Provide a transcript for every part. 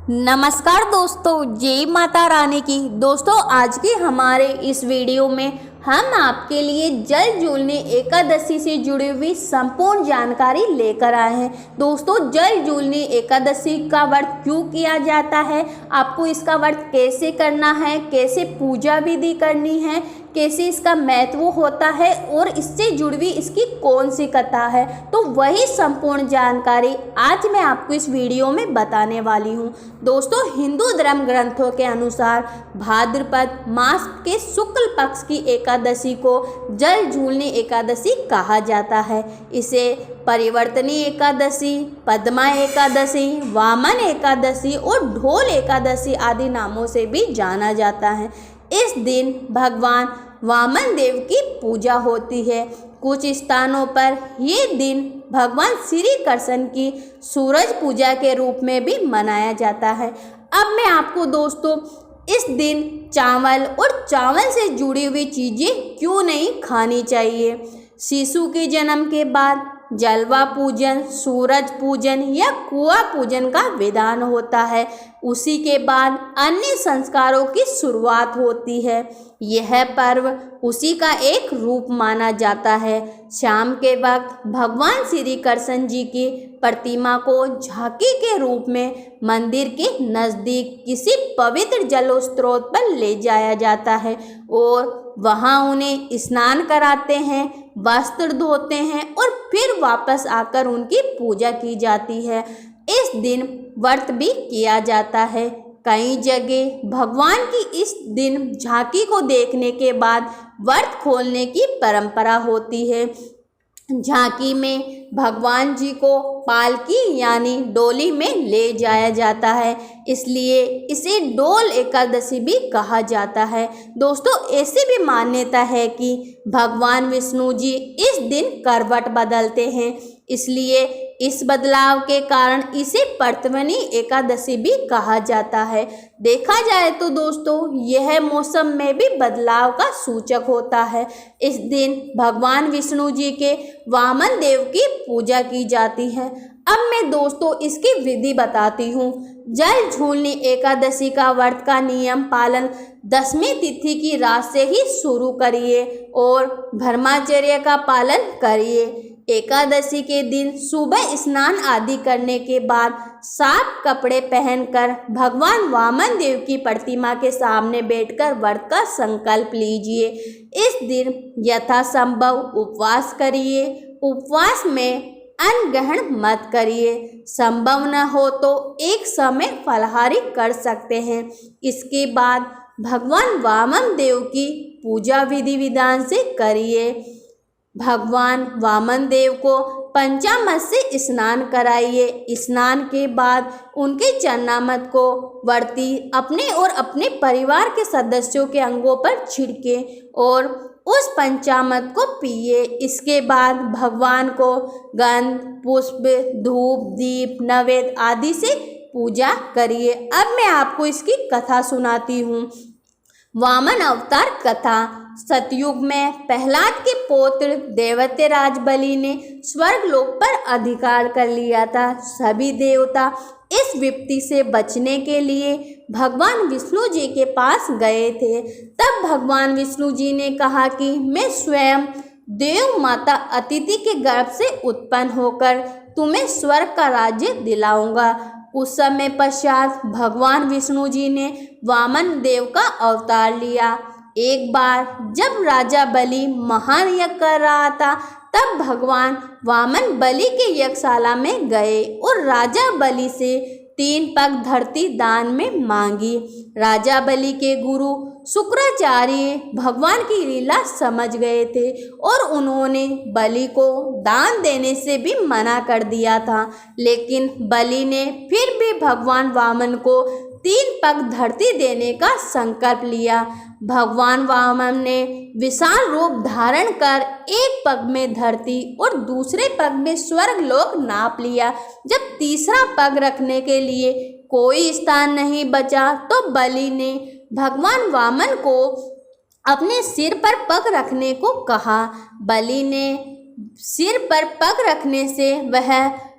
नमस्कार दोस्तों, जय माता रानी की। दोस्तों, आज के हमारे इस वीडियो में हम आपके लिए जल झूलनी एकादशी से जुड़ी हुई संपूर्ण जानकारी लेकर आए हैं। दोस्तों, जल झूलनी एकादशी का व्रत क्यों किया जाता है, आपको इसका व्रत कैसे करना है, कैसे पूजा विधि करनी है, कैसे इसका महत्व होता है और इससे जुड़ी हुई इसकी कौन सी कथा है, तो वही संपूर्ण जानकारी आज मैं आपको इस वीडियो में बताने वाली हूँ। दोस्तों, हिंदू धर्म ग्रंथों के अनुसार भाद्रपद मास के शुक्ल पक्ष की एकादशी को जल झूलनी एकादशी कहा जाता है। इसे परिवर्तनी एकादशी, पद्मा एकादशी, वामन एकादशी और ढोल एकादशी आदि नामों से भी जाना जाता है। इस दिन भगवान वामन देव की पूजा होती है। कुछ स्थानों पर ये दिन भगवान श्री कृष्ण की सूरज पूजा के रूप में भी मनाया जाता है। अब मैं आपको दोस्तों इस दिन चावल और चावल से जुड़ी हुई चीज़ें क्यों नहीं खानी चाहिए, शिशु के जन्म के बाद जलवा पूजन, सूरज पूजन या कुआं पूजन का विधान होता है, उसी के बाद अन्य संस्कारों की शुरुआत होती है। यह पर्व उसी का एक रूप माना जाता है। शाम के वक्त भगवान श्री कृष्ण जी की प्रतिमा को झांकी के रूप में मंदिर के नज़दीक किसी पवित्र जल स्रोत पर ले जाया जाता है और वहाँ उन्हें स्नान कराते हैं, वस्त्र धोते हैं और फिर वापस आकर उनकी पूजा की जाती है। इस दिन व्रत भी किया जाता है। कई जगह भगवान की इस दिन झांकी को देखने के बाद व्रत खोलने की परंपरा होती है। झांकी में भगवान जी को पालकी यानी डोली में ले जाया जाता है, इसलिए इसे डोल एकादशी भी कहा जाता है। दोस्तों, ऐसी भी मान्यता है कि भगवान विष्णु जी इस दिन करवट बदलते हैं, इसलिए इस बदलाव के कारण इसे पर्तवनी एकादशी भी कहा जाता है। देखा जाए तो दोस्तों, यह मौसम में भी बदलाव का सूचक होता है। इस दिन भगवान विष्णु जी के वामन देव की पूजा की जाती है। अब मैं दोस्तों इसकी विधि बताती हूँ। जल झूलनी एकादशी का व्रत का नियम पालन 10वीं तिथि की रात से ही शुरू करिए और ब्रह्मचर्य का पालन करिए। एकादशी के दिन सुबह स्नान आदि करने के बाद साफ कपड़े पहनकर भगवान वामन देव की प्रतिमा के सामने बैठकर व्रत का संकल्प लीजिए। इस दिन यथासंभव उपवास करिए। उपवास में अन्न ग्रहण मत करिए। संभव न हो तो एक समय फलाहारी कर सकते हैं। इसके बाद भगवान वामन देव की पूजा विधि विधान से करिए। भगवान वामन देव को पंचामृत से स्नान कराइए। स्नान के बाद उनके चरणामृत को व्रती अपने और अपने परिवार के सदस्यों के अंगों पर छिड़के और उस पंचामृत को पिए। इसके बाद भगवान को गंध, पुष्प, धूप, दीप, नैवेद्य आदि से पूजा करिए। अब मैं आपको इसकी कथा सुनाती हूँ। वामन अवतार कथा। सतयुग में प्रहलाद के पौत्र दैवत्यराज बलि ने स्वर्गलोक पर अधिकार कर लिया था। सभी देवता इस विपत्ति से बचने के लिए भगवान विष्णु जी के पास गए थे। तब भगवान विष्णु जी ने कहा कि मैं स्वयं देव माता अदिति के गर्भ से उत्पन्न होकर तुम्हें स्वर्ग का राज्य दिलाऊंगा। उस समय पश्चात भगवान विष्णु जी ने वामन देव का अवतार लिया। एक बार जब राजा बलि महान यज्ञ कर रहा था, तब भगवान वामन बलि के यज्ञशाला में गए और राजा बलि से 3 पग धरती दान में मांगी। राजा बलि के गुरु शुक्राचार्य भगवान की लीला समझ गए थे और उन्होंने बलि को दान देने से भी मना कर दिया था, लेकिन बलि ने फिर भी भगवान वामन को 3 पग धरती देने का संकल्प लिया। भगवान वामन ने विशाल रूप धारण कर एक पग में धरती और दूसरे पग में स्वर्ग लोक नाप लिया। जब तीसरा पग रखने के लिए कोई स्थान नहीं बचा तो बलि ने भगवान वामन को अपने सिर पर पग रखने को कहा। बलि ने सिर पर पग रखने से वह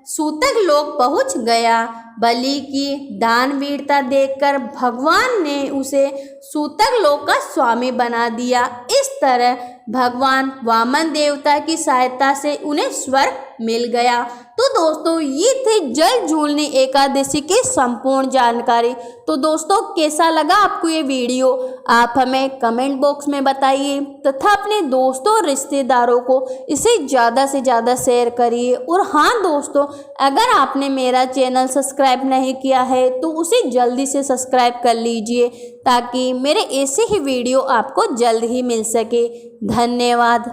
सूतक लोक पहुंच गया। बलि की दानवीरता देखकर भगवान ने उसे सूतक लोक का स्वामी बना दिया। इस तरह भगवान वामन देवता की सहायता से उन्हें स्वर्ग मिल गया। तो दोस्तों ये थे जल झूलनी एकादशी की संपूर्ण जानकारी। तो दोस्तों कैसा लगा आपको ये वीडियो, आप हमें कमेंट बॉक्स में बताइए तथा अपने दोस्तों और रिश्तेदारों को इसे ज़्यादा से ज़्यादा शेयर करिए। और हाँ दोस्तों, अगर आपने मेरा चैनल सब्सक्राइब नहीं किया है तो उसे जल्दी से सब्सक्राइब कर लीजिए ताकि मेरे ऐसे ही वीडियो आपको जल्द ही मिल सके। धन्यवाद।